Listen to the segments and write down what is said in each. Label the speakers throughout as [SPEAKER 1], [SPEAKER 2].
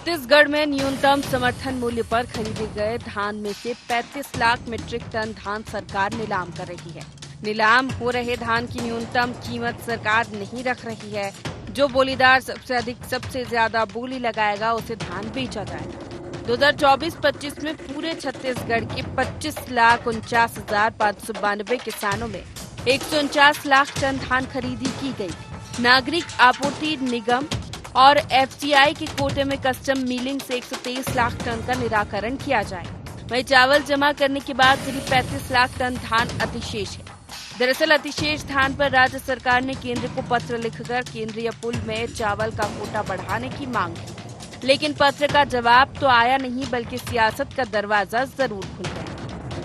[SPEAKER 1] छत्तीसगढ़ में न्यूनतम समर्थन मूल्य पर खरीदे गए धान में से 35 लाख मीट्रिक टन धान सरकार नीलाम कर रही है। नीलाम हो रहे धान की न्यूनतम कीमत सरकार नहीं रख रही है। जो बोलीदार सबसे ज्यादा बोली लगाएगा उसे धान बेचा जाएगा। 2024-25 में पूरे छत्तीसगढ़ के 25,49,592 किसानों में 149 लाख टन धान खरीदी की गई। नागरिक आपूर्ति निगम और एफसीआई के कोटे में कस्टम मिलिंग से 123 लाख टन का निराकरण किया जाएगा। वहीं चावल जमा करने के बाद करीब 35 लाख टन धान अतिशेष है। दरअसल अतिशेष धान पर राज्य सरकार ने केंद्र को पत्र लिखकर केंद्रीय पूल में चावल का कोटा बढ़ाने की मांग की, लेकिन पत्र का जवाब तो आया नहीं, बल्कि सियासत का दरवाजा जरूर खुल गया।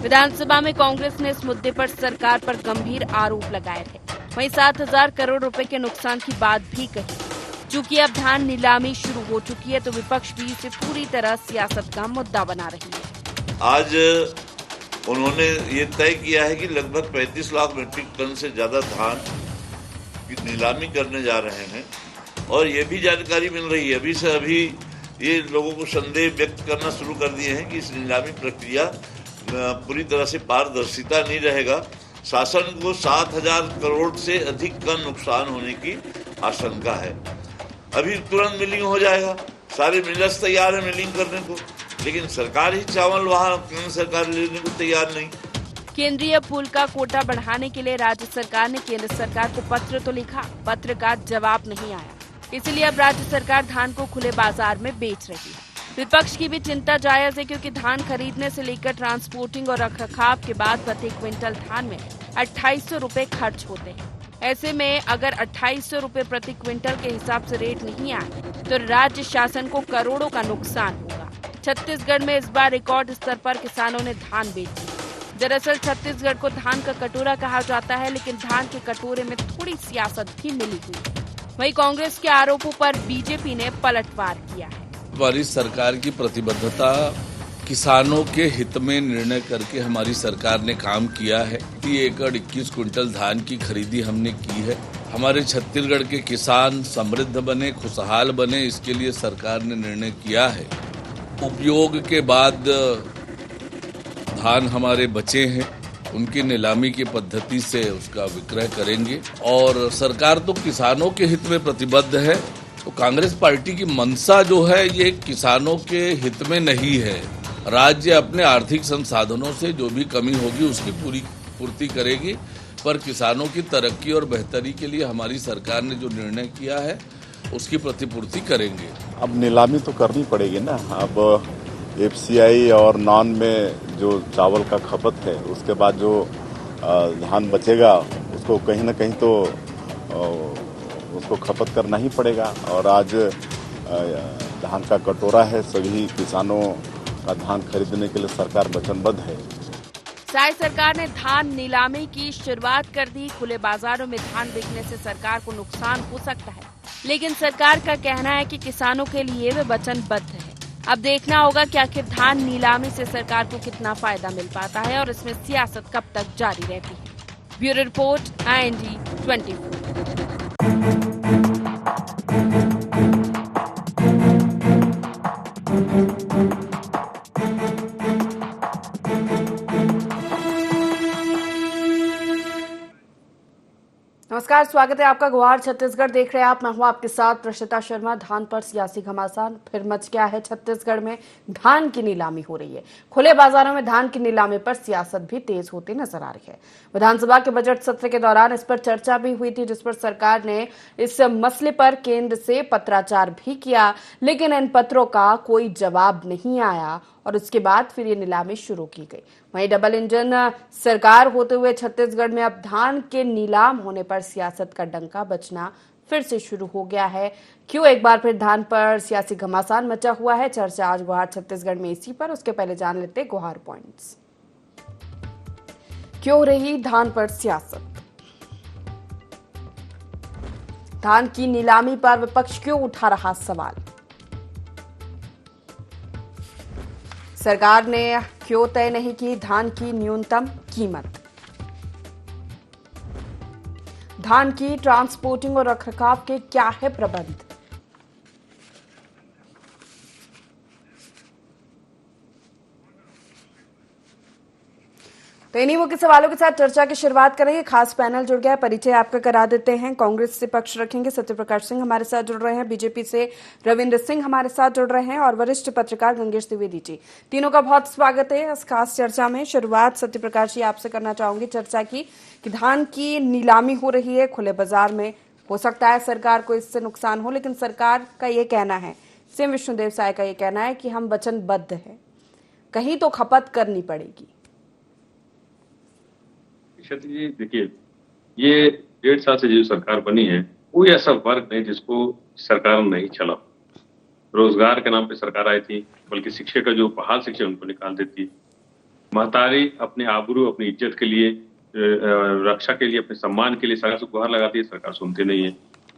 [SPEAKER 1] विधानसभा में कांग्रेस ने इस मुद्दे पर सरकार पर गंभीर आरोप लगाए थे। वहीं 7,000 करोड़ रुपए के नुकसान की बात भी कही। चूंकि अब धान नीलामी शुरू हो चुकी है तो विपक्ष भी इसे पूरी तरह सियासत का मुद्दा बना रही है।
[SPEAKER 2] आज उन्होंने ये तय किया है कि लगभग 35 लाख मीट्रिक टन से ज्यादा धान की नीलामी करने जा रहे हैं और ये भी जानकारी मिल रही है अभी से अभी ये लोगों को संदेह व्यक्त करना शुरू कर दिए हैं कि इस नीलामी प्रक्रिया पूरी तरह से पारदर्शिता नहीं रहेगा। शासन को 7,000 करोड़ से अधिक का नुकसान होने की आशंका है। अभी तुरंत मिलिंग हो जाएगा, सारे मिलर्स तैयार है मिलिंग करने को, लेकिन सरकार ही चावल वहाँ केंद्र सरकार लेने को तैयार नहीं।
[SPEAKER 1] केंद्रीय पूल का कोटा बढ़ाने के लिए राज्य सरकार ने केंद्र सरकार को पत्र तो लिखा, पत्र का जवाब नहीं आया। इसलिए अब राज्य सरकार धान को खुले बाजार में बेच रही है। विपक्ष की भी चिंता जायज है, क्योंकि धान खरीदने से लेकर ट्रांसपोर्टिंग और रखरखाव के बाद प्रति क्विंटल धान में 2,800 रूपए खर्च होते हैं। ऐसे में अगर 2,800 रूपए प्रति क्विंटल के हिसाब से रेट नहीं आए तो राज्य शासन को करोड़ों का नुकसान होगा। छत्तीसगढ़ में इस बार रिकॉर्ड स्तर पर किसानों ने धान बेची। दरअसल छत्तीसगढ़ को धान का कटोरा कहा जाता है, लेकिन धान के कटोरे में थोड़ी सियासत भी मिली हुई है। वहीं कांग्रेस के आरोपों पर बीजेपी ने पलटवार किया है।
[SPEAKER 3] हमारी सरकार की प्रतिबद्धता किसानों के हित में निर्णय करके हमारी सरकार ने काम किया है। 30 एकड़ 21 कुंटल धान की खरीदी हमने की है। हमारे छत्तीसगढ़ के किसान समृद्ध बने, खुशहाल बने, इसके लिए सरकार ने निर्णय किया है। उपयोग के बाद धान हमारे बचे हैं, उनकी नीलामी की पद्धति से उसका विक्रय करेंगे और सरकार तो किसानों के हित में प्रतिबद्ध है। तो कांग्रेस पार्टी की मंशा जो है ये किसानों के हित में नहीं है। राज्य अपने आर्थिक संसाधनों से जो भी कमी होगी उसकी पूरी पूर्ति करेगी, पर किसानों की तरक्की और बेहतरी के लिए हमारी सरकार ने जो निर्णय किया है उसकी प्रतिपूर्ति करेंगे।
[SPEAKER 4] अब नीलामी तो करनी पड़ेगी ना। अब एफसीआई और नॉन में जो चावल का खपत है उसके बाद जो धान बचेगा उसको कहीं ना कहीं तो उसको खपत करना ही पड़ेगा। और आज धान का कटोरा है, सभी किसानों का धान खरीदने के लिए सरकार वचनबद्ध है।
[SPEAKER 1] शायद सरकार ने धान नीलामी की शुरुआत कर दी। खुले बाजारों में धान बिकने से सरकार को नुकसान हो सकता है, लेकिन सरकार का कहना है कि किसानों के लिए वे वचनबद्ध है। अब देखना होगा कि आखिर धान नीलामी से सरकार को कितना फायदा मिल पाता है और इसमें सियासत कब तक जारी रहती है। Bureau report, IND 24। नमस्कार, स्वागत है आपका। गुहार छत्तीसगढ़ देख रहे हैं आप। मैं हूं आपके साथ प्रशिता शर्मा। धान पर सियासी घमासान फिर मच गया है। छत्तीसगढ़ में धान की नीलामी हो रही है। खुले बाजारों में धान की नीलामी पर सियासत भी तेज होती नजर आ रही है। विधानसभा के बजट सत्र के दौरान इस पर चर्चा भी हुई थी, जिस पर सरकार ने इस मसले पर केंद्र से पत्राचार भी किया, लेकिन इन पत्रों का कोई जवाब नहीं आया और उसके बाद फिर ये नीलामी शुरू की गई। वहीं डबल इंजन सरकार होते हुए छत्तीसगढ़ में अब धान के नीलाम होने पर सियासत का डंका बजना फिर से शुरू हो गया है। क्यों एक बार फिर धान पर सियासी घमासान मचा हुआ है? चर्चा आज गुहार छत्तीसगढ़ में इसी पर। उसके पहले जान लेते गुहार पॉइंट्स। क्यों रही धान पर सियासत? धान की नीलामी पर विपक्ष क्यों उठा रहा सवाल? सरकार ने क्यों तय नहीं की धान की न्यूनतम कीमत? धान की ट्रांसपोर्टिंग और रखरखाव के क्या है प्रबंध? तो इन्हीं मुख्य सवालों के साथ चर्चा की शुरुआत करेंगे। खास पैनल जुड़ गया है, परिचय आपका करा देते हैं। कांग्रेस से पक्ष रखेंगे सत्य प्रकाश सिंह हमारे साथ जुड़ रहे हैं, बीजेपी से रविंद्र सिंह हमारे साथ जुड़ रहे हैं और वरिष्ठ पत्रकार गंगेश द्विवेदी जी। तीनों का बहुत स्वागत है इस खास चर्चा में। शुरुआत सत्य प्रकाश जी आपसे करना चाहूंगी चर्चा की कि धान की नीलामी हो रही है खुले बाजार में। हो सकता है सरकार को इससे नुकसान हो, लेकिन सरकार का ये कहना है, सीएम विष्णुदेव साय का ये कहना है कि हम वचनबद्ध है, कहीं तो खपत करनी पड़ेगी।
[SPEAKER 5] जी देखिए, ये 1.5 साल से जो सरकार बनी है कोई ऐसा वर्ग नहीं जिसको सरकार नहीं चला। रोजगार के नाम पे सरकार आई थी, बल्कि शिक्षा का जो बहाल शिक्षा उनको निकाल देती। महतारी अपने आबरू अपनी इज्जत के लिए, रक्षा के लिए, अपने सम्मान के लिए सरकार से गुहार लगाती है, सरकार सुनती नहीं है।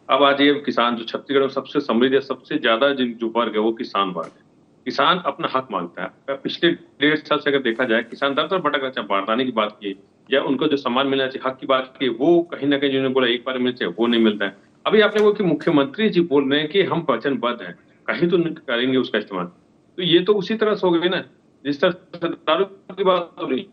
[SPEAKER 5] अब आज ये किसान जो छत्तीसगढ़ में सबसे समृद्ध है, सबसे ज्यादा जो वर्ग है वो किसान वर्ग है। किसान अपना हक मांगता है। पिछले 1.5 साल से अगर देखा जाए, किसान दर दर भटक रहा, चाहे बारदाने की बात की या उनको जो सम्मान मिलना चाहिए, हक की बात की, वो कहीं ना कहीं जिन्होंने बोला एक बार मिलना चाहिए वो नहीं मिलता है। अभी आपने वो कि मुख्यमंत्री जी बोल रहे हैं कि हम वचनबद्ध हैं, कहीं तो करेंगे उसका इस्तेमाल। तो ये तो उसी तरह से हो गई ना जिस तरह से दारू की बात हो रही,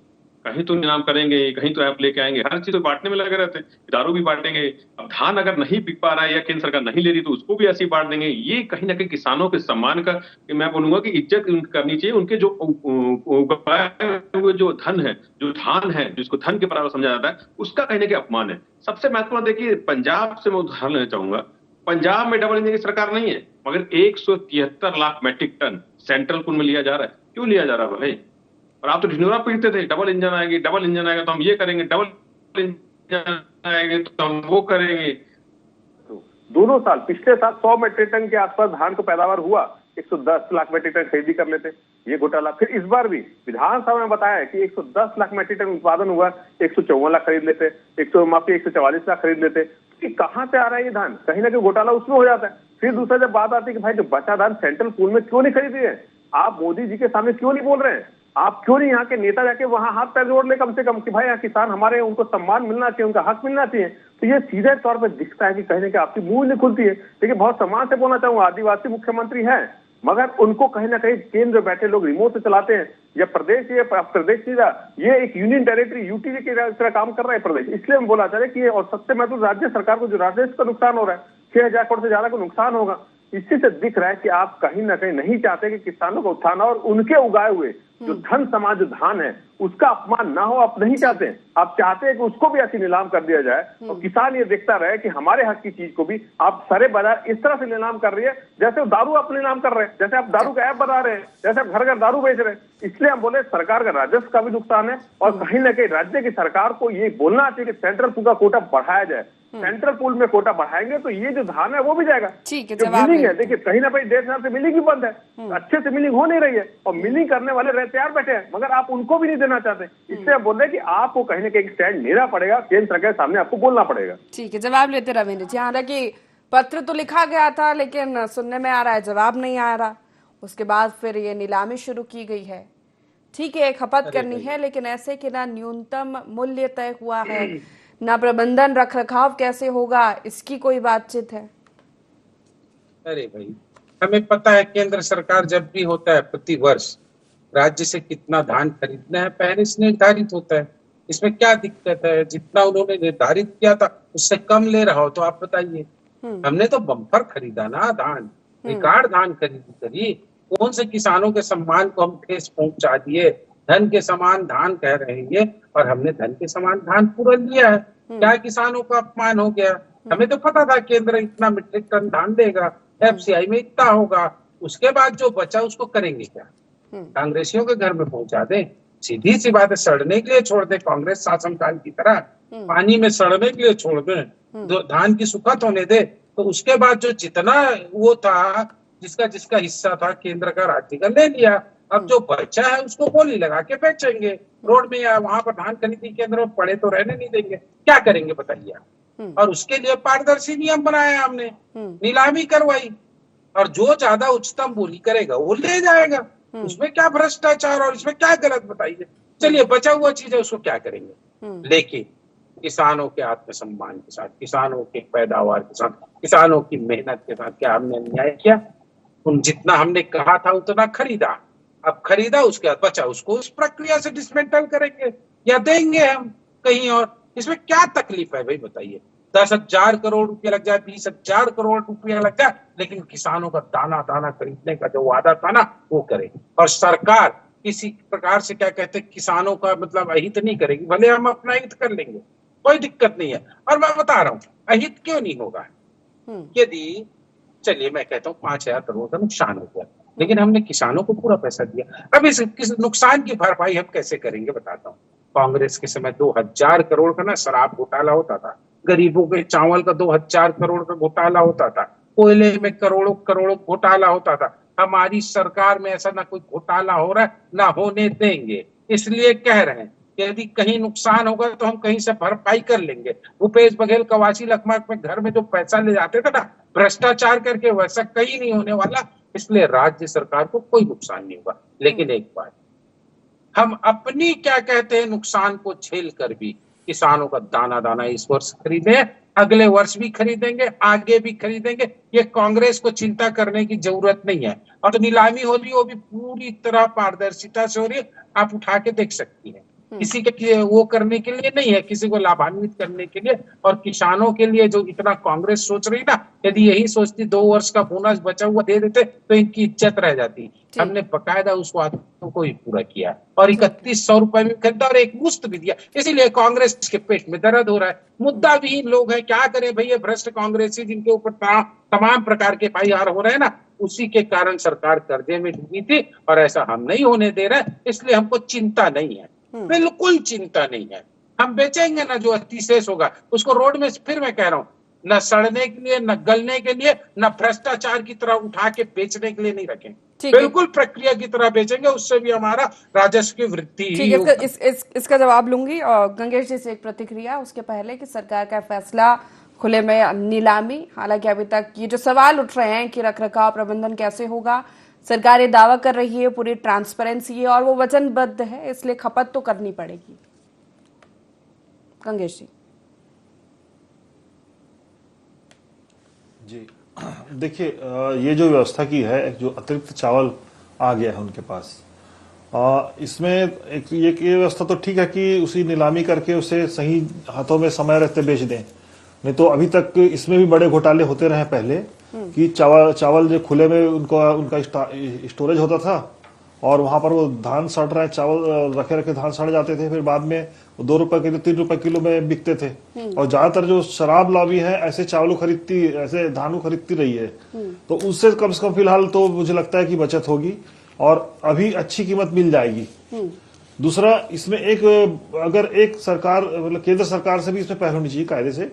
[SPEAKER 5] कहीं तो नीलाम करेंगे, कहीं तो ऐप लेके आएंगे, हर चीज तो बांटने में लगे रहते हैं। दारू भी बांटेंगे, अब धान अगर नहीं बिक पा रहा है या केंद्र सरकार नहीं ले रही तो उसको भी ऐसे ही बांट देंगे। ये कहीं ना कहीं किसानों के सम्मान का, मैं बोलूंगा कि इज्जत करनी चाहिए। उनके जो उगाए हुए जो धन है, जो धान है, जिसको धन के बराबर समझा जाता है, उसका कहीं ना कहीं अपमान है। सबसे महत्वपूर्ण देखिए, पंजाब से मैं उदाहरण लेना चाहूंगा। पंजाब में डबल इंजन की सरकार नहीं है, मगर 173 lakh metric ton central pool में लिया जा रहा है। क्यों लिया जा रहा है भाई? और आप तो ढिंढोरा पीटते थे, डबल इंजन आएगी, डबल इंजन आएगा तो हम ये करेंगे, डबल इंजन आएंगे तो हम वो करेंगे।
[SPEAKER 6] दोनों साल, पिछले साल 100 मैट्रिक टन के आसपास धान को पैदावार हुआ, 110 लाख मैट्रिक टन खरीदी कर लेते, ये घोटाला। फिर इस बार भी विधानसभा में बताया कि 110 लाख मैट्रिक टन उत्पादन हुआ, 154 लाख खरीद लेते, 144 लाख खरीद लेते। कि कहां से आ रहा है ये धान? कहीं ना कहीं घोटाला उसमें हो जाता है। फिर दूसरा जब बात आती है कि भाई जो बचा धान सेंट्रल पूल में क्यों नहीं खरीदी है, आप मोदी जी के सामने क्यों नहीं बोल रहे हैं? आप क्यों नहीं यहाँ के नेता जाके वहां हाथ पैर जोड़ ले कम से कम कि भाई यहाँ किसान हमारे, उनको सम्मान मिलना चाहिए, उनका हक मिलना चाहिए। तो ये सीधे तौर पर दिखता है कि कहीं ना कहीं आपकी मुंह नहीं खुलती है। लेकिन बहुत सम्मान से बोलना चाहूंगा, आदिवासी मुख्यमंत्री है, मगर उनको कहीं ना कहीं केंद्र बैठे लोग रिमोट से चलाते हैं, या प्रदेश ये एक यूनियन टेरिटरी यूटी की तरह काम कर रहा है प्रदेश। इसलिए हम बोला चाह रहे कि, और सबसे महत्वपूर्ण राज्य सरकार को जो राजस्व का नुकसान हो रहा है, 6,000 करोड़ से ज्यादा का नुकसान होगा। इसी से दिख रहा है कि आप कहीं ना कहीं नहीं चाहते कि किसानों को उत्थान और उनके उगाए हुए जो धन समाज जो धान है उसका अपमान ना हो। आप नहीं चाहते, आप चाहते हैं कि उसको भी ऐसी नीलाम कर दिया जाए और किसान ये देखता रहे कि हमारे हक की चीज को भी आप सारे बाजार इस तरह से नीलाम कर रही है जैसे दारू आप नीलाम कर रहे हैं, जैसे आप दारू का ऐप बना रहे हैं, जैसे आप घर घर दारू बेच रहे हैं। इसलिए हम बोले सरकार का राजस्व का भी नुकसान है और कहीं ना कहीं राज्य की सरकार को ये बोलना चाहिए कि सेंट्रल पूल का कोटा बढ़ाया जाए। सेंट्रल पूल में कोटा बढ़ाएंगे तो ये जो धान है वो भी जाएगा।
[SPEAKER 1] ठीक है,
[SPEAKER 6] मिलिंग है, देखिए कहीं ना कहीं 1.5 साल से मिलिंग ही बंद है, अच्छे से मिलिंग हो नहीं रही है और मिलिंग करने वाले रहे तैयार बैठे हैं, मगर आप उनको भी नहीं देना चाहते। इसलिए आप बोल रहे हैं कि आपको कहीं ना कहीं स्टैंड लेना पड़ेगा, केंद्र सरकार के सामने आपको बोलना पड़ेगा।
[SPEAKER 1] ठीक है, जवाब लेते रविंद्र जी। हालांकि पत्र तो लिखा गया था लेकिन सुनने में आ रहा है जवाब नहीं आ रहा। उसके बाद फिर ये नीलामी शुरू की गई है। ठीक है, खपत करनी है, लेकिन ऐसे कि ना न्यूनतम मूल्य तय हुआ है, ना प्रबंधन रख रखाव कैसे होगा, इसकी कोई बातचीत है?
[SPEAKER 7] अरे भाई, हमें पता है केंद्र सरकार जब भी होता है प्रति वर्ष राज्य से कितना धान खरीदना है पहले से निर्धारित होता है। इसमें क्या दिक्कत है? जितना उन्होंने निर्धारित किया था उससे कम ले रहा हो तो आप बताइए। हमने तो बम्पर खरीदा ना धान, रिकॉर्ड धान खरीदी करी। कौन से किसानों के सम्मान को हम ठेस पहुंचा दिए? धन के समान धान कह रहे हैं ये, और हमने धन के समान धान पूरा लिया है। क्या किसानों का अपमान हो गया? हमें तो पता था केंद्र इतना मीट्रिक टन धान देगा, एफसीआई में इतना होगा, उसके बाद जो बचा उसको करेंगे क्या? कांग्रेसियों के घर में पहुंचा दें? सीधी सी बात है, सड़ने के लिए छोड़ दें कांग्रेस शासनकाल की तरह, पानी में सड़ने के लिए छोड़ दें, धान की सुखत होने दे। तो उसके बाद जो जितना वो था, जिसका जिसका हिस्सा था केंद्र का राज्य का ले लिया। अब जो बचा है उसको बोली लगा के बेचेंगे रोड में या वहां पर धान खरीदी केंद्र में पड़े तो रहने नहीं देंगे। क्या करेंगे बताइए आप? और उसके लिए पारदर्शी नियम बनाया हमने, नीलामी करवाई, और जो ज्यादा उच्चतम बोली करेगा वो ले जाएगा। उसमें क्या भ्रष्टाचार और इसमें क्या गलत बताइए? चलिए, बचा हुआ चीज है उसको क्या करेंगे? लेकिन किसानों के आत्मसम्मान के साथ, किसानों के पैदावार के साथ, किसानों की मेहनत के साथ क्या हमने अन्याय किया? जितना हमने कहा था उतना खरीदा, अब खरीदा उसके बाद बचा उसको उस प्रक्रिया से डिसमेंटल करेंगे। या देंगे हम कहीं और। इसमें क्या तकलीफ है भाई बताइए? 10,000 करोड़ रुपया लग जाए, 20,000 करोड़ रुपया लग जाए, लेकिन किसानों का दाना दाना खरीदने का जो वादा था ना वो करे। और सरकार किसी प्रकार से क्या कहते हैं किसानों का मतलब अहित नहीं करेगी, भले हम अपना हित कर लेंगे, कोई दिक्कत नहीं है। और मैं बता रहा हूँ अहित क्यों नहीं होगा। यदि चलिए मैं कहता हूँ 5,000 करोड़ का नुकसान हो गया, लेकिन हमने किसानों को पूरा पैसा दिया, अब इस नुकसान की भरपाई हम कैसे करेंगे बताता हूँ। कांग्रेस के समय 2,000 करोड़ का ना शराब घोटाला होता था, गरीबों के चावल का 2,000 करोड़ का घोटाला होता था, कोयले में करोड़ों करोड़ों घोटाला होता था। हमारी सरकार में ऐसा ना कोई घोटाला हो रहा है, ना होने देंगे। इसलिए कह रहे हैं यदि कहीं नुकसान होगा तो हम कहीं से भरपाई कर लेंगे। भूपेश बघेल कवासी लखमा में घर में जो पैसा ले जाते थे ना भ्रष्टाचार करके, वैसा कहीं नहीं होने वाला। इसलिए राज्य सरकार को कोई नुकसान नहीं होगा। लेकिन एक बात, हम अपनी क्या कहते हैं नुकसान को झेल कर भी किसानों का दाना दाना इस वर्ष खरीदे, अगले वर्ष भी खरीदेंगे, आगे भी खरीदेंगे। ये कांग्रेस को चिंता करने की जरूरत नहीं है। और तो नीलामी हो रही है वो भी पूरी तरह पारदर्शिता से हो रही है, आप उठा के देख सकती हैं। किसी के वो करने के लिए नहीं है, किसी को लाभान्वित करने के लिए। और किसानों के लिए जो इतना कांग्रेस सोच रही ना, यदि यही सोचती 2 वर्ष का बोनस बचा हुआ दे देते तो इनकी इज्जत रह जाती। हमने बकायदा उस वादों को ही पूरा किया और 3,100 रुपए में खरीदा और एक मुफ्त भी दिया। इसीलिए कांग्रेस के पेट में दर्द हो रहा है। मुद्दा विहीन लोग हैं, क्या करें भैया, भ्रष्ट कांग्रेसी जिनके ऊपर तमाम प्रकार के FIR हो रहे हैं ना, उसी के कारण सरकार कर्जे में डूबी थी। और ऐसा हम नहीं होने दे रहे, इसलिए हमको चिंता नहीं है, बिल्कुल चिंता नहीं है। हम बेचेंगे ना, जो अतिशेष होगा उसको रोड में, फिर मैं कह रहा हूँ, न सड़ने के लिए, न गलने के लिए, न भ्रष्टाचार की तरह उठा के बेचने के लिए नहीं रखें, बिल्कुल प्रक्रिया की तरह बेचेंगे। उससे भी हमारा राजस्व की वृद्धि ही होगी।
[SPEAKER 1] इसका जवाब लूंगी। और गंगेश जी से एक प्रतिक्रिया उसके पहले कि सरकार का फैसला खुले में नीलामी, हालांकि अभी तक ये जो सवाल उठ रहे हैं कि रखरखाव प्रबंधन कैसे होगा, सरकार ये दावा कर रही है पूरी ट्रांसपेरेंसी है और वो वचनबद्ध है, इसलिए खपत तो करनी पड़ेगी। गंगेश जी।
[SPEAKER 8] जी देखिए, ये जो व्यवस्था की है, जो अतिरिक्त चावल आ गया है उनके पास, इसमें एक ये व्यवस्था तो ठीक है कि उसी नीलामी करके उसे सही हाथों में समय रहते बेच दें। नहीं तो अभी तक इसमें भी बड़े घोटाले होते रहे पहले कि चावल जो खुले में उनका स्टोरेज होता था और वहां पर वो धान सड़ रहे चावल रखे धान सड़ जाते थे, फिर बाद में 2 रुपए किलो 3 रुपए किलो में बिकते थे। और ज्यादातर जो शराब लॉबी है ऐसे चावलों खरीदती, ऐसे धानों खरीदती रही है। तो उससे कम से कम फिलहाल तो मुझे लगता है कि बचत होगी और अभी अच्छी कीमत मिल जाएगी। दूसरा, इसमें अगर एक सरकार मतलब केंद्र सरकार से भी इसमें पहल होनी चाहिए कायदे से।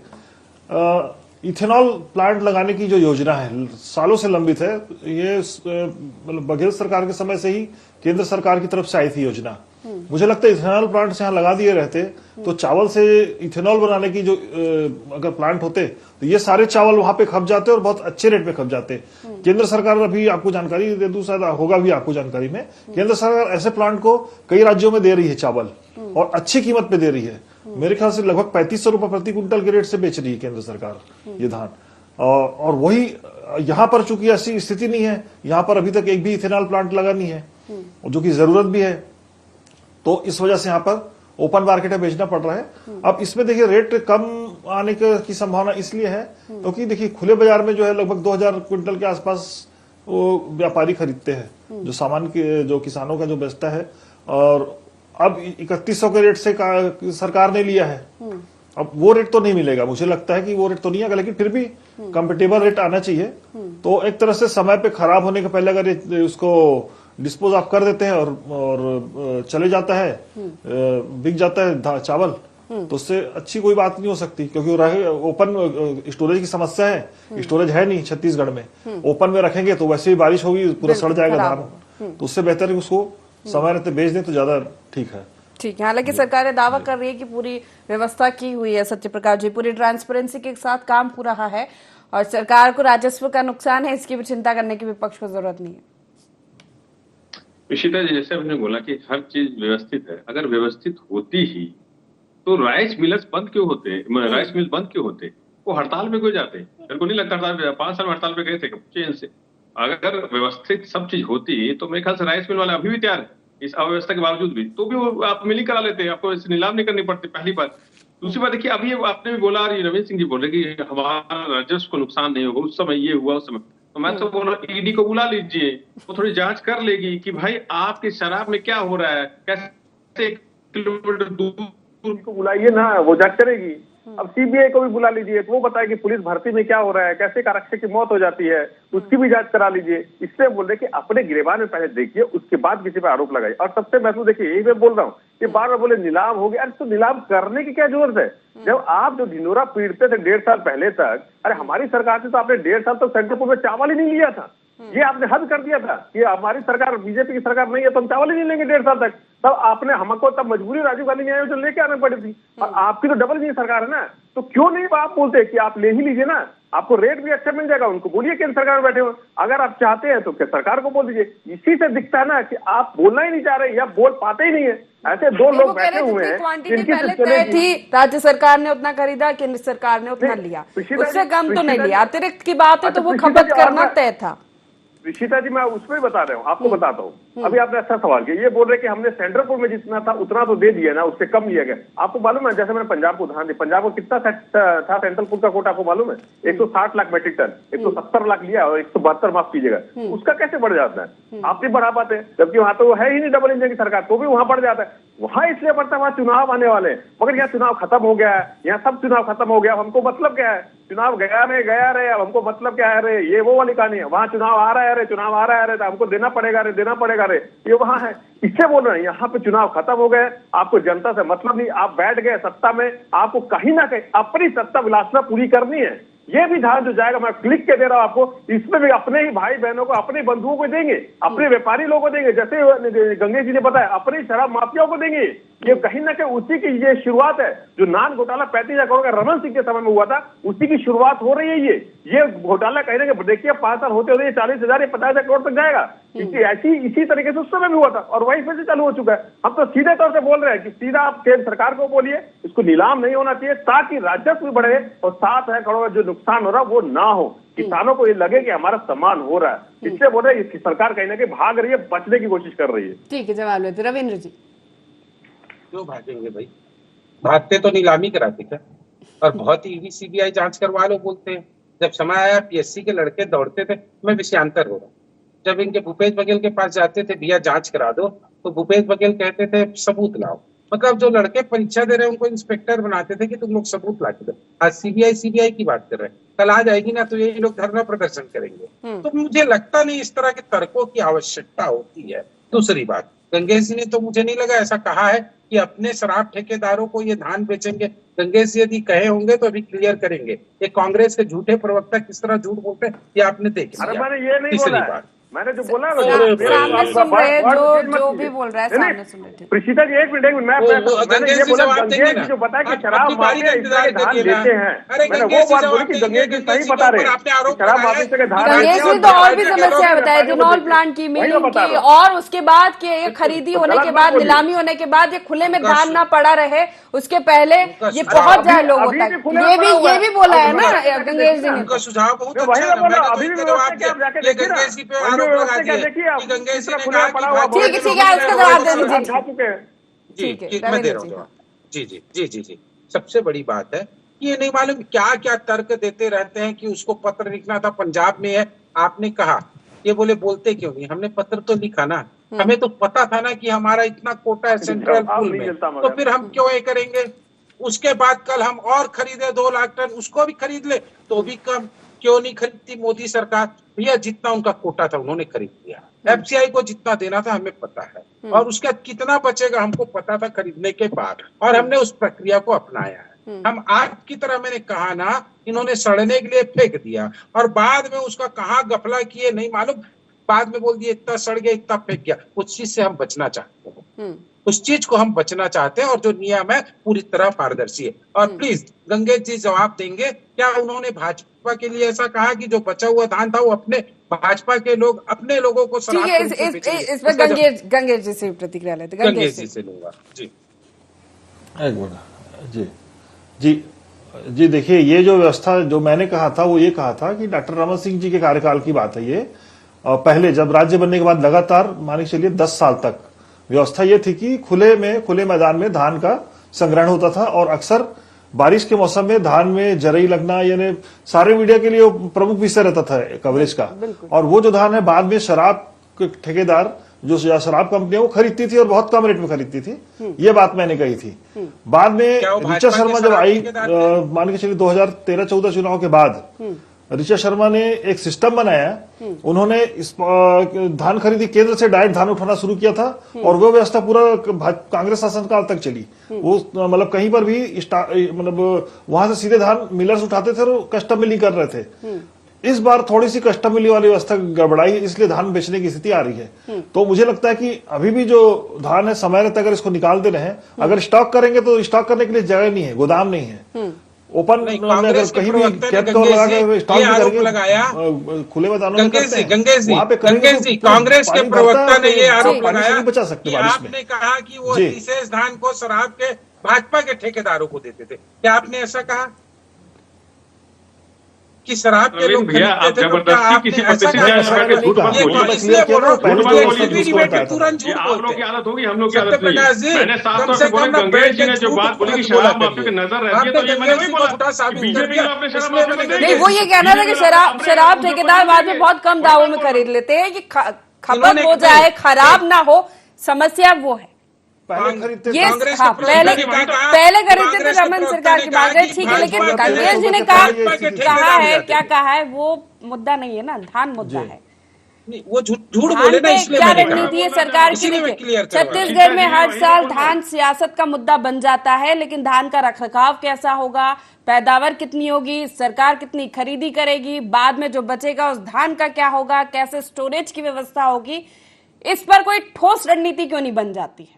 [SPEAKER 8] इथेनॉल प्लांट लगाने की जो योजना है सालों से लंबित है, ये मतलब बघेल सरकार के समय से ही केंद्र सरकार की तरफ से आई थी योजना। मुझे लगता है इथेनॉल प्लांट से यहाँ लगा दिए रहते तो चावल से इथेनॉल बनाने की जो अगर प्लांट होते तो ये सारे चावल वहां पे खप जाते और बहुत अच्छे रेट में खप जाते। केंद्र सरकार अभी आपको जानकारी दे दूं, शायद होगा भी आपको जानकारी में, केंद्र सरकार ऐसे प्लांट को कई राज्यों में दे रही है चावल और अच्छी कीमत पे दे रही है। मेरे ख्याल से लगभग 3,500 रुपए प्रति क्विंटल के रेट से बेच रही है केंद्र सरकार ये धान। और वही यहाँ पर चूंकि ऐसी स्थिति नहीं है, यहाँ पर अभी तक एक भी इथेनॉल प्लांट लगा नहीं है जो कि जरूरत भी है, तो इस वजह से यहाँ पर ओपन मार्केट में बेचना पड़ रहा है। अब इसमें देखिए रेट कम आने की संभावना इसलिए है क्योंकि देखिए खुले बाजार में जो है लगभग 2,000 क्विंटल के आसपास वो व्यापारी खरीदते हैं, जो सामान जो किसानों का जो बेचता है। और अब 3,100 के रेट से सरकार ने लिया है, अब वो रेट तो नहीं मिलेगा, मुझे लगता है कि वो रेट तो नहीं आएगा, लेकिन फिर भी कंपेटेबल रेट आना चाहिए। तो एक तरह से समय पे खराब होने के पहले अगर उसको डिस्पोज आप कर देते हैं और चले जाता है, बिक जाता है चावल, तो उससे अच्छी कोई बात नहीं हो सकती। क्योंकि ओपन स्टोरेज की समस्या है, स्टोरेज है नहीं छत्तीसगढ़ में, ओपन में रखेंगे तो वैसे ही बारिश होगी, पूरा सड़ जाएगा धान। तो उससे बेहतर है उसको समय रहते बेच दें तो ज्यादा ठीक है।
[SPEAKER 1] ठीक है, हालांकि सरकार दावा कर रही है कि पूरी व्यवस्था की हुई है, सत्य प्रकाश जी, पूरी ट्रांसपेरेंसी के साथ काम हो रहा है और सरकार को राजस्व का नुकसान है, इसकी भी चिंता करने की विपक्ष को जरूरत नहीं है।
[SPEAKER 5] इशिता जी, जैसे आपने बोला कि हर चीज व्यवस्थित है, अगर व्यवस्थित होती ही तो राइस मिलर्स बंद क्यों होते, राइस मिल बंद क्यों होते, वो हड़ताल में क्यों जाते? मेरे को नहीं लगता 5 साल में हड़ताल पे गए थे चेन से। अगर व्यवस्थित सब चीज होती तो मेरे ख्याल से राइस मिल वाले अभी भी तैयार है, इस अव्यवस्था के बावजूद भी, तो भी वो आप मिलिंग करा लेते हैं, आपको नीलाम नहीं करनी पड़ती, पहली बात। दूसरी बात देखिए, अभी आपने भी बोला, रविंद्र सिंह जी बोल रहे कि हमारा राजस्व को नुकसान नहीं होगा, उस समय ये हुआ, उस समय, तो मैं तो बोल रहा ईडी को बुला लीजिए, वो थोड़ी जांच कर लेगी कि भाई आपकी शराब में क्या हो रहा है, कैसे किलोमीटर दूर
[SPEAKER 6] को बुलाइए ना, वो जांच करेगी। अब सीबीआई को भी बुला लीजिए, तो वो बताएगी पुलिस भर्ती में क्या हो रहा है, कैसे एक आरक्षक की मौत हो जाती है, उसकी भी जांच करा लीजिए। इसलिए बोल रहे कि अपने गिरबान में पहले देखिए, उसके बाद किसी पर आरोप लगाइए। और सबसे महत्वपूर्ण देखिए, यही मैं बोल रहा हूँ कि बार बार बोले नीलाम हो गया, अरे तो नीलाम करने की क्या जरूरत है? जब आप जो ढिंडोरा पीटते थे 1.5 साल पहले तक, अरे हमारी सरकार से तो आपने 1.5 साल तक सेंट्रल पुल में चावल ही नहीं लिया था। ये आपने हद कर दिया था कि हमारी सरकार, बीजेपी की सरकार नहीं है तो हम चावल ही नहीं लेंगे 1.5 साल तक। तब आपने हमको, तब मजबूरी राजीव गांधी न्याय योजना लेके आने पड़ी थी, और आपकी तो डबल इंजन सरकार है ना, तो क्यों नहीं आप बोलते कि आप ले ही लीजिए ना, आपको रेट भी अच्छा मिल जाएगा। उनको बोलिए केंद्र सरकार में बैठे हो, अगर आप चाहते हैं तो सरकार को बोल दीजिए। इसी से दिखता है ना कि आप बोलना ही नहीं चाह रहे या बोल पाते ही नहीं है। ऐसे दो लोग बैठे हुए हैं,
[SPEAKER 9] क्वांटिटी पहले तय थी, राज्य सरकार ने उतना खरीदा, केंद्र सरकार ने उतना लिया, उससे कम तो नहीं लिया। अतिरिक्त की बात है तो वो खपत करना तय था।
[SPEAKER 6] ऋषिता जी, मैं उसमें बता रहा हूँ, आपको बताता हूँ। अभी आपने अच्छा सवाल किया, ये बोल रहे कि हमने सेंट्रल पुल में जितना था उतना तो दे दिया ना, उससे कम लिया गया। आपको मालूम है, जैसे मैंने पंजाब को उदाहरण दिया, पंजाब को कितना था सेंट्रल पुल का कोटा, आपको मालूम है? 160 लाख मेट्रिक टन, 170 लाख लिया और 172, माफ कीजिएगा, उसका कैसे बढ़ जाता है? आप नहीं बढ़ा पाते, जबकि वहां तो है ही नहीं डबल इंजन की सरकार, तो भी वहां बढ़ जाता है। वहां इसलिए बढ़ता है, वहां चुनाव आने वाले हैं, मगर यहाँ चुनाव खत्म हो गया है, यहाँ सब चुनाव खत्म हो गया, हमको मतलब क्या है? चुनाव गया रहे, अब हमको मतलब क्या है रे? ये वो वाली कहानी है। वहां चुनाव आ रहा है रे, चुनाव आ रहा है रे, तो हमको देना पड़ेगा रे, ये वहां है। इससे बोल रहे हैं, यहाँ पे चुनाव खत्म हो गए, आपको जनता से मतलब नहीं, आप बैठ गए सत्ता में, आपको कहीं ना कहीं अपनी सत्ता विलासना पूरी करनी है। ये भी धान जो जाएगा, मैं लिख के दे रहा हूं आपको, इसमें भी अपने ही भाई बहनों को, अपने बंधुओं को देंगे, अपने व्यापारी लोगों को देंगे, जैसे गंगेश जी ने बताया, अपने शराब माफियाओं को देंगे। ये कहीं ना कहीं उसी की ये शुरुआत है। जो नान घोटाला 35,000 करोड़ का रमन सिंह के समय में हुआ था, उसी की शुरुआत हो रही है। ये घोटाला कहीं ना कहीं देखिए 5 साल होते होते 40,000 या 50,000 करोड़ तक जाएगा। इसी तरीके से उस समय भी हुआ था और वही फिर से चालू हो चुका है। हम तो सीधे तौर से बोल रहे हैं कि सीधा आप केंद्र सरकार को बोलिए, इसको नीलाम नहीं होना चाहिए, ताकि राजस्व भी बढ़े और 7,000 करोड़ का जो नुकसान हो रहा है वो ना हो, किसानों को ये लगे कि हमारा सम्मान हो रहा है। इसलिए बोल रहे हैं, इसकी सरकार कहीं ना कहीं भाग रही है, बचने की कोशिश कर रही है।
[SPEAKER 9] ठीक है, जवाब लेते रविंद्र जी।
[SPEAKER 7] क्यों भागेंगे भाई? भागते तो नीलामी कराते क्या? और बहुत ईडी सीबीआई जांच करवा लो बोलते हैं। जब समय आया पीएससी के लड़के दौड़ते थे, मैं विषयांतर हो रहा, जब इनके भूपेश बघेल के पास जाते थे, भैया जांच करा दो, तो भूपेश बघेल कहते थे सबूत लाओ। मतलब जो लड़के परीक्षा दे रहे हैं उनको इंस्पेक्टर बनाते थे कि तुम लोग सबूत ला के दो। आज सीबीआई की बात कर रहे हैं, कल आ जाएगी ना तो ये लोग धरना प्रदर्शन करेंगे। तो मुझे लगता नहीं इस तरह के तर्कों की आवश्यकता होती है। दूसरी बात, गंगेश जी ने तो मुझे नहीं लगा ऐसा कहा है कि अपने शराब ठेकेदारों को ये धान बेचेंगे। गंगेश जी यदि कहे होंगे तो अभी क्लियर करेंगे। ये कांग्रेस के झूठे प्रवक्ता किस तरह झूठ बोलते हैं ये आपने देख लिया।
[SPEAKER 6] मैंने ये नहीं बोला, मैंने जो बोला
[SPEAKER 9] सामने सुन रहे, जो भी बोल रहा है सामने सुन रहे थे।
[SPEAKER 6] प्रीशिता जी एक मिनट, मैंने ये बोला, गंगेश जी जो बताया कि शराब माफिया इस तरह के धान लेते हैं, मैंने वो बात बोली कि गंगेश जी सही बता रहे हैं, शराब माफिया से धान।
[SPEAKER 9] गंगेश जी तो और भी समस्या बताए, इथेनॉल प्लांट की, मिलिंग की, और उसके बाद के ये खरीदी होने के बाद, नीलामी होने के बाद ये खुले में धान ना पड़ा रहे, उसके पहले ये पहुंच जाए लोगों तक, ये भी बोला है ना गंगेश जी ने।
[SPEAKER 7] उनका सुझाव बहुत अच्छा है, मैंने तो इनका जवाब दिया, गंगेश जी पे आरोप लगा दिए कि गंगेश जी ने कहा कि
[SPEAKER 9] ठीक है, इसका जवाब दे दीजिए।
[SPEAKER 7] जी, मैं दे रहा हूँ जवाब। जी, सबसे बड़ी बात है, ये नहीं मालूम क्या क्या तर्क देते रहते हैं कि उसको पत्र लिखना था, पंजाब में है, आपने कहा, ये बोलते क्यों नहीं? हमने पत्र तो लिखा ना, हमें तो पता था ना कि हमारा इतना कोटा है सेंट्रल पूल में, तो फिर हम क्यों ये करेंगे? उसके बाद कल हम और खरीदे 2 लाख टन, उसको भी खरीद ले तो भी कम, क्यों नहीं खरीदती मोदी सरकार? भैया जितना उनका कोटा था उन्होंने खरीद लिया, एफसीआई को जितना देना था हमें पता है, और उसका कितना बचेगा हमको पता था खरीदने के बाद, और हमने उस प्रक्रिया को अपनाया है। हम आज की तरह, मैंने कहा ना, इन्होंने सड़ने के लिए फेंक दिया और बाद में उसका कहाँ गफला किए नहीं मालूम, बाद में बोल दिए इतना सड़ गया, इतना फेंक गया। उस चीज से हम बचना चाहते हैं, उस चीज को हम बचना चाहते हैं, और जो नियम है पूरी तरह पारदर्शी है। और प्लीज गंगेश जी जवाब देंगे, क्या उन्होंने भाजपा के लिए ऐसा कहा कि जो बचा हुआ धान था वो अपने भाजपा के लोग अपने लोगों को
[SPEAKER 9] ठीक है, इस पर गंगेश जी से प्रतिक्रिया लेते,
[SPEAKER 7] गंगेश जी से लूंगा। जी
[SPEAKER 8] एक मिनट। जी देखिए, ये जो व्यवस्था जो मैंने कहा था वो ये कहा था कि डॉक्टर रमन सिंह जी के कार्यकाल की बात है ये। पहले जब राज्य बनने के बाद लगातार मान के चलिए 10 साल तक व्यवस्था ये थी कि खुले मैदान में धान का संग्रहण होता था और अक्सर बारिश के मौसम में धान में जरई लगना यानी सारे मीडिया के लिए प्रमुख विषय रहता था कवरेज का। और वो जो धान है बाद में शराब के ठेकेदार जो शराब कंपनियां वो खरीदती थी और बहुत कम रेट में खरीदती थी, ये बात मैंने कही थी। बाद में ऋचा शर्मा जब आई, मान के चलिए 2013-14 चुनाव के बाद ऋचा शर्मा ने एक सिस्टम बनाया। उन्होंने इस धान खरीदी केंद्र से डायरेक्ट धान उठाना शुरू किया था और वो व्यवस्था पूरा कांग्रेस शासनकाल तक चली। वो मतलब कहीं पर भी मतलब वहां से सीधे धान मिलर्स उठाते थे और कस्टम मिलिंग कर रहे थे। इस बार थोड़ी सी कस्टम मिली वाली व्यवस्था गड़बड़ाई, इसलिए धान बेचने की स्थिति आ रही है। तो मुझे लगता है कि अभी भी जो धान है समय रहता अगर इसको निकाल दे रहे हैं, अगर स्टॉक करेंगे तो स्टॉक करने के लिए जगह नहीं है, गोदाम नहीं है। ओपन में अगर कहीं भी कैप तो लगाकर स्टॉक करेंगे खुले मैदानों में करते हैं, वहां पे करेंगे।
[SPEAKER 7] कांग्रेस के प्रवक्ता ने ये आरोप लगाया
[SPEAKER 8] बचा सकते बारिश में।
[SPEAKER 7] आपने कहा कि वो विशेष धान को शराब के भाजपा के ठेकेदारों को देते थे, क्या आपने ऐसा कहा कि शराब के लोग
[SPEAKER 5] भैया आप जबरदस्ती किसी
[SPEAKER 7] तुरंत झूठ
[SPEAKER 5] आप लोग की आदत होगी, हम लोग की आदत नहीं। मैंने साफ तौर पे बोला, गंगेश जी ने जो बात बोली कि शराब माफिया की नजर रहती है, तो ये मैंने वही बोला बीजेपी का अपने शराब माफिया
[SPEAKER 9] नहीं, वो ये कहना था कि शराब ठेकेदार बाद में बहुत कम दामों में खरीद लेते हैं कि खपत हो जाए, खराब ना हो, समस्या वो है।
[SPEAKER 8] पहले खरीदते
[SPEAKER 9] पहले खरीदते थे रमन सरकार की बात है, ठीक है, लेकिन कांग्रेस जी ने कहा है, क्या कहा है, वो मुद्दा नहीं है ना, धान मुद्दा है।
[SPEAKER 7] वो झूठ बोले ना, इसलिए
[SPEAKER 9] क्या रणनीति है सरकार की? देखिए छत्तीसगढ़ में हर साल धान सियासत का मुद्दा बन जाता है, लेकिन धान का रखरखाव कैसा होगा, पैदावार कितनी होगी, सरकार कितनी खरीदी करेगी, बाद में जो बचेगा उस धान का क्या होगा, कैसे स्टोरेज की व्यवस्था होगी, इस पर कोई ठोस रणनीति क्यों नहीं बन जाती है?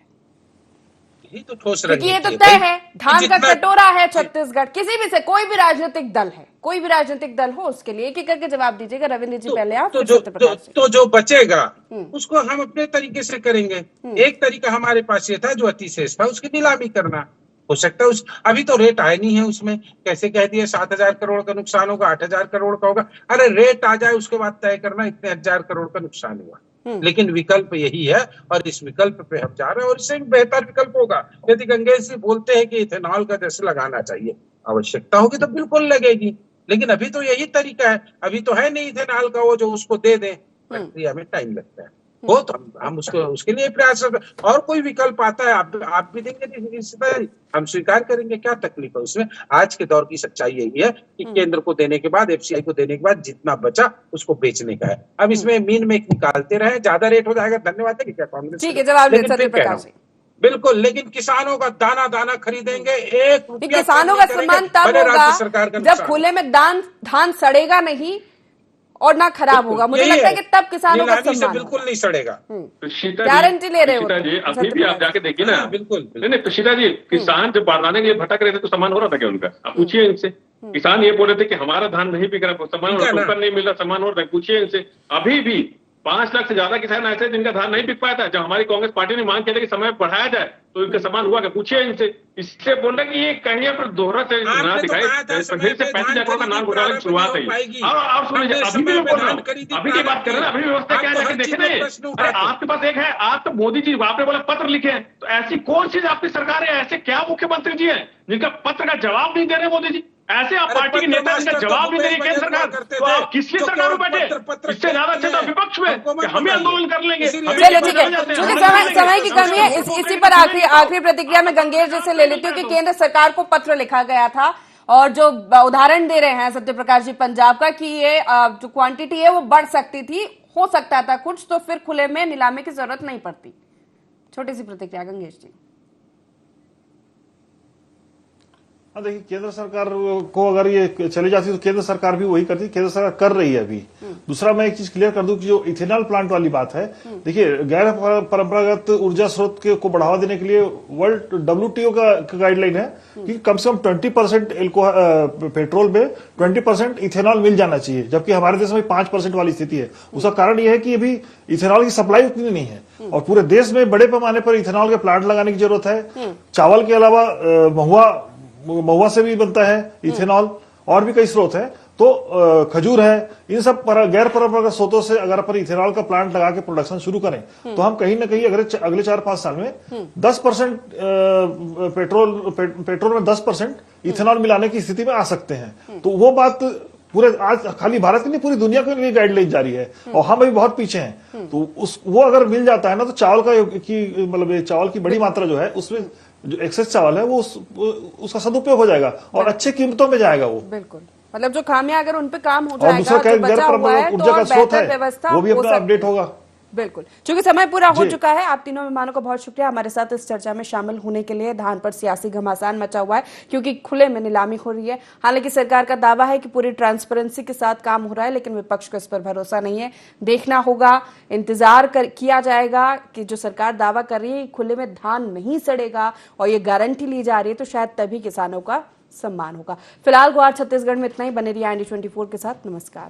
[SPEAKER 7] तो ठोस
[SPEAKER 9] क्योंकि ये तो तय है, धान का कटोरा है छत्तीसगढ़, किसी भी से कोई भी राजनीतिक दल है, कोई भी राजनीतिक दल हो, उसके लिए एक एक करके जवाब दीजिएगा। रविंद्र जी पहले आप,
[SPEAKER 7] तो जो बचेगा उसको हम अपने तरीके से करेंगे। एक तरीका हमारे पास ये था, जो अतिशेष था उसकी नीलामी करना। हो सकता है अभी तो रेट आया नहीं है, उसमें कैसे कह दिए 7,000 करोड़ का नुकसान होगा, 8,000 करोड़ का होगा। अरे रेट आ जाए उसके बाद तय करना इतने 1,000 करोड़ का नुकसान हुआ। लेकिन विकल्प यही है और इस विकल्प पे हम जा रहे हैं और इससे भी बेहतर विकल्प होगा। यदि गंगेश जी बोलते हैं कि इथेनॉल का जैसे लगाना चाहिए, आवश्यकता होगी तो बिल्कुल लगेगी, लेकिन अभी तो यही तरीका है। अभी तो है नहीं इथेनॉल का वो जो उसको दे दें, प्रक्रिया में टाइम लगता है। वो तो हम उसके लिए प्रयास और कोई विकल्प आता है आप भी देंगे, हम स्वीकार करेंगे, क्या तकलीफ है उसमें। आज के दौर की सच्चाई यही है कि केंद्र को देने के बाद, एफसीआई को देने के बाद जितना बचा उसको बेचने का है। अब इसमें मीन में निकालते रहे, ज्यादा रेट हो जाएगा। धन्यवाद है कि क्या कांग्रेस,
[SPEAKER 9] ठीक है, जवाब सत्यप्रकाश जी।
[SPEAKER 7] बिल्कुल, लेकिन किसानों का दाना दाना खरीदेंगे, एक
[SPEAKER 9] किसानों का सम्मान तब होगा जब खुले में धान सड़ेगा नहीं और ना खराब होगा। मुझे लगता है कि तब किसानों का सम्मान
[SPEAKER 7] बिल्कुल नहीं सड़ेगा।
[SPEAKER 9] गारंटी ले रहे हो
[SPEAKER 5] जी, अभी भी आप जाके देखिए ना।
[SPEAKER 7] बिल्कुल
[SPEAKER 5] नहीं प्रशिता जी, किसान जब बारदाने के लिए भटक रहे थे तो सम्मान हो रहा था क्या उनका? आप पूछिए इनसे। किसान ये बोल रहे थे कि हमारा धान नहीं बिक रहा, सम्मान हो रहा, नहीं मिल रहा, सम्मान हो रहा है, पूछिए इनसे। अभी भी 5 लाख से ज्यादा किसान ऐसे जिनका धान नहीं बिक पाया था। जब हमारी कांग्रेस पार्टी ने मांग किया था कि समय बढ़ाया जाए तो इनका सम्मान हुआ क्या? पूछिए इनसे। इससे बोल रहे कि ये कहीं पर दोहरा से ना दिखाए, फिर से 35,000 करोड़ का नाम घोटाले की शुरुआत है। आप सुनिए, अभी भी मैं बोल रहा हूँ, अभी की बात कर रहे हैं, अभी व्यवस्था क्या जाके देखे नहीं। आपके पास एक है, आप तो मोदी जी आपने बोला पत्र लिखे हैं, तो ऐसी कौन चीज आपकी सरकार है, ऐसे क्या मुख्यमंत्री जी हैं जिनका पत्र का जवाब नहीं दे रहे मोदी जी? ऐसे आप पार्टी के नेता जिनका जवाब नहीं दे रही केंद्र सरकार, तो आप किसकी सरकार में बैठे? इससे ज्यादा अच्छा तो विपक्ष में हम ही आंदोलन कर लेंगे।
[SPEAKER 9] चलिए ठीक है, क्योंकि समय की कमी है, इसी पर आखिरी प्रतिक्रिया में गंगेश जी से ले लेती हूँ कि केंद्र सरकार को पत्र लिखा गया था और जो उदाहरण दे रहे हैं सत्यप्रकाश जी पंजाब का कि ये जो क्वांटिटी है वो बढ़ सकती थी, हो सकता था कुछ, तो फिर खुले में नीलामी की जरूरत नहीं पड़ती। छोटी सी प्रतिक्रिया गंगेश जी।
[SPEAKER 8] हाँ देखिए, केंद्र सरकार को अगर ये चली जाती तो केंद्र सरकार भी वही करती, केंद्र सरकार कर रही है अभी। दूसरा मैं एक चीज क्लियर कर दूं कि जो इथेनॉल प्लांट वाली बात है, देखिए गैर परंपरागत ऊर्जा स्रोत को बढ़ावा देने के लिए वर्ल्ड WTO का गाइडलाइन है कि कम से कम 20% पेट्रोल में 20% इथेनॉल मिल जाना चाहिए, जबकि हमारे देश में 5% वाली स्थिति है। उसका कारण यह है कि अभी इथेनॉल की सप्लाई उतनी नहीं है और पूरे देश में बड़े पैमाने पर इथेनॉल के प्लांट लगाने की जरूरत है। चावल के अलावा महुआ से भी बनता है इथेनॉल और भी कई स्रोत है। तो खजूर है, इन सब गैर परंपरागत स्रोतों से अगर अपन इथेनॉल का प्लांट लगा के प्रोडक्शन शुरू करें तो हम कहीं ना कहीं अगले 4-5 साल में 10% पेट्रोल में 10% इथेनॉल मिलाने की स्थिति में आ सकते हैं। तो वो बात पूरे आज खाली भारत की नहीं पूरी दुनिया के लिए गाइडलाइन जारी है और हम अभी बहुत पीछे हैं। तो वो अगर मिल जाता है ना तो चावल की मतलब चावल की बड़ी मात्रा जो है उसमें जो एक्सेस चावल है वो उसका सदुपयोग हो जाएगा और अच्छे कीमतों में जाएगा वो।
[SPEAKER 9] बिल्कुल, मतलब जो खामियां अगर उन पे काम हो जाएगा,
[SPEAKER 8] और दूसरा
[SPEAKER 9] जो बचा हुआ है तो और बेहतर व्यवस्था
[SPEAKER 8] वो भी अपना अपडेट होगा।
[SPEAKER 9] बिल्कुल, चूंकि समय पूरा हो चुका है, आप तीनों मेहमानों का बहुत शुक्रिया हमारे साथ इस चर्चा में शामिल होने के लिए। धान पर सियासी घमासान मचा हुआ है क्योंकि खुले में नीलामी हो रही है। हालांकि सरकार का दावा है कि पूरी ट्रांसपेरेंसी के साथ काम हो रहा है, लेकिन विपक्ष को इस पर भरोसा नहीं है। देखना होगा, इंतजार किया जाएगा कि जो सरकार दावा कर रही है खुले में धान नहीं सड़ेगा और ये गारंटी ली जा रही है, तो शायद तभी किसानों का सम्मान होगा। फिलहाल गुवाहाटी छत्तीसगढ़ में इतना ही। बने रहिए IND24 के साथ। नमस्कार।